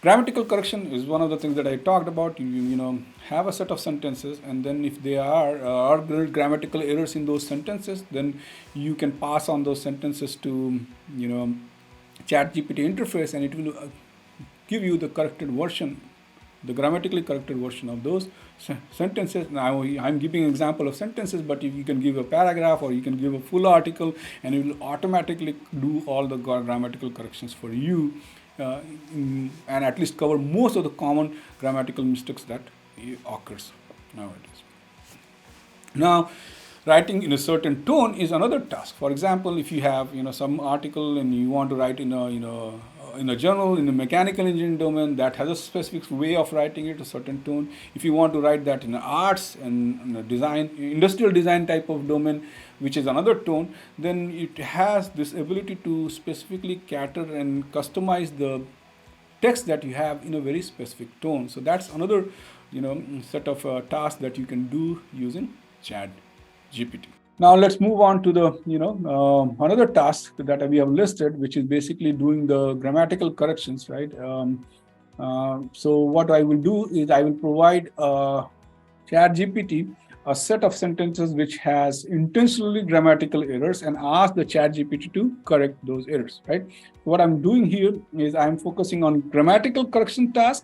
Grammatical correction is one of the things that I talked about. You have a set of sentences, and then if there are grammatical errors in those sentences, then you can pass on those sentences to Chatgpt interface, and it will give you the corrected version, the grammatically corrected version of those sentences. Now I'm giving an example of sentences, but if you can give a paragraph or you can give a full article, and it will automatically do all the grammatical corrections for you, and at least cover most of the common grammatical mistakes that occurs nowadays. Now, writing in a certain tone is another task. For example, if you have some article and you want to write in a journal in the mechanical engineering domain that has a specific way of writing it, a certain tone. If you want to write that in arts and design, industrial design type of domain, which is another tone, then it has this ability to specifically cater and customize the text that you have in a very specific tone. So that's another set of tasks that you can do using Chatgpt. Now let's move on to the another task that we have listed, which is basically doing the grammatical corrections, right? So what I will do is I will provide Chatgpt a set of sentences which has intentionally grammatical errors and ask the Chatgpt to correct those errors, right? What I'm doing here is I'm focusing on grammatical correction task,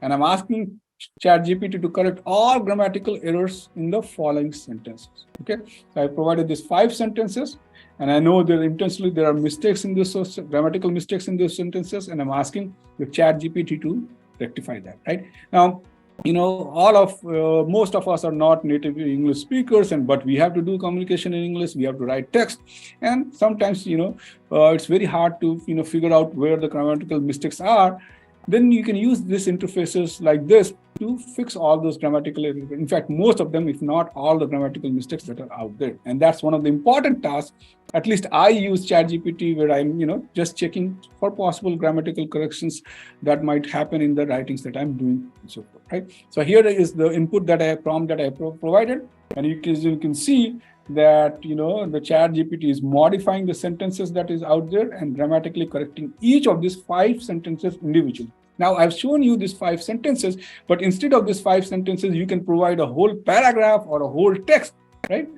and I'm asking Chatgpt to correct all grammatical errors in the following sentences. Okay, so I provided these 5 sentences, and I know that intentionally there are mistakes in this, grammatical mistakes in those sentences, and I'm asking the Chatgpt to rectify that. Right now, most of us are not native English speakers, but we have to do communication in English. We have to write text, and sometimes it's very hard to figure out where the grammatical mistakes are. Then you can use these interfaces like this to fix all those grammatical errors. In fact, most of them, if not all the grammatical mistakes that are out there. And that's one of the important tasks. At least I use Chatgpt, where I'm just checking for possible grammatical corrections that might happen in the writings that I'm doing and so forth, right? So here is the input that prompt that I provided, and you can see that the Chatgpt is modifying the sentences that is out there and grammatically correcting each of these 5 sentences individually. Now I've shown you these 5 sentences, but instead of these 5 sentences, you can provide a whole paragraph or a whole text, right?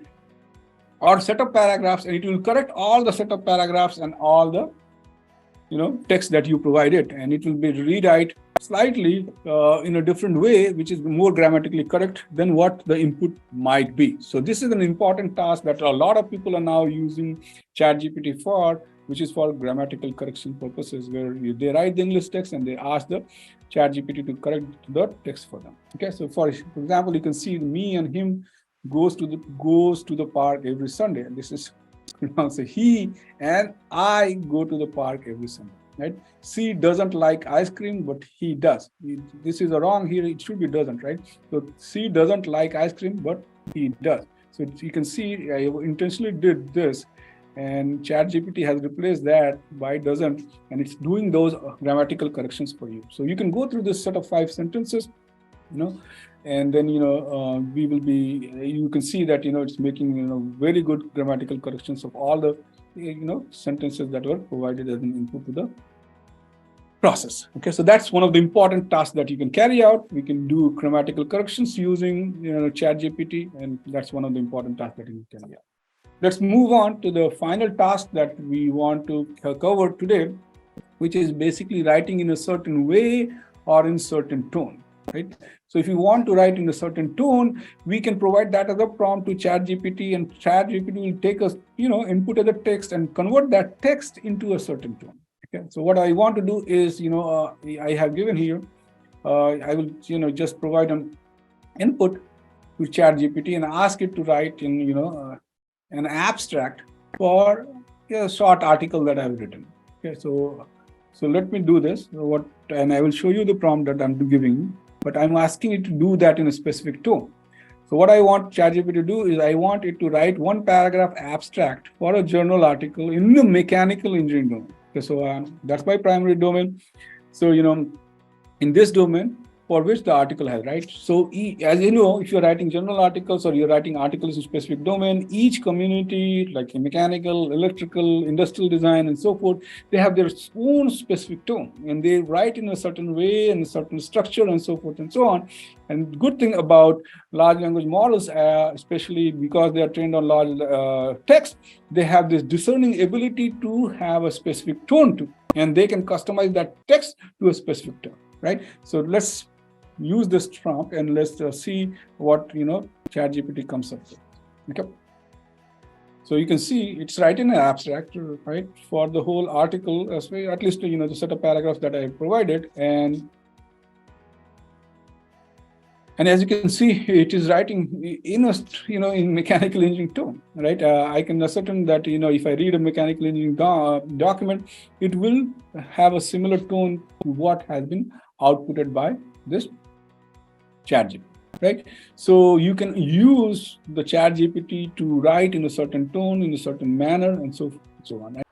Or set of paragraphs, and it will correct all the set of paragraphs and all the text that you provided, and it will be rewrite slightly in a different way, which is more grammatically correct than what the input might be. So this is an important task that a lot of people are now using Chatgpt for, which is for grammatical correction purposes, where they write the English text and they ask the Chatgpt to correct the text for them. Okay, so for example, you can see me and him goes to the park every Sunday, and this is so he and I go to the park every Sunday, right? C doesn't like ice cream, but he does. This is wrong here. It should be doesn't, right? So C doesn't like ice cream, but he does. So you can see I intentionally did this, and Chatgpt has replaced that by doesn't, and it's doing those grammatical corrections for you. So you can go through this set of 5 sentences, and then we will be, you can see that it's making very good grammatical corrections of all the sentences that were provided as an input to the process. Okay, so that's one of the important tasks that you can carry out. We can do grammatical corrections using Chatgpt, and that's one of the important tasks that you can carry out. Let's move on to the final task that we want to cover today, which is basically writing in a certain way or in certain tone. Right? So if you want to write in a certain tone, we can provide that as a prompt to Chatgpt, and Chatgpt will take us, input as a text and convert that text into a certain tone. Okay. So what I want to do is, I have given here, I will, just provide an input to Chatgpt and ask it to write in, an abstract for a short article that I've written. Okay. So let me do this. And I will show you the prompt that I'm giving. But I'm asking it to do that in a specific tone. So what I want Chatgpt to do is I want it to write 1 paragraph abstract for a journal article in the mechanical engineering domain. Okay, so that's my primary domain. So, in this domain, for which the article has, right? So as you know, if you're writing general articles or you're writing articles in specific domain, each community, like mechanical, electrical, industrial design, and so forth, they have their own specific tone, and they write in a certain way and a certain structure and so forth and so on. And the good thing about large language models, especially because they are trained on large text, they have this discerning ability to have a specific tone too, and they can customize that text to a specific tone, right? So let's use this prompt and let's see what ChatGPT comes up with. Okay. So you can see it's writing an abstract, right, for the whole article, at least the set of paragraphs that I provided, and as you can see, it is writing in a in mechanical engineering tone, right? I can ascertain that if I read a mechanical engineering document, it will have a similar tone to what has been outputted by this ChatGPT, right? So you can use the ChatGPT to write in a certain tone, in a certain manner, and so on.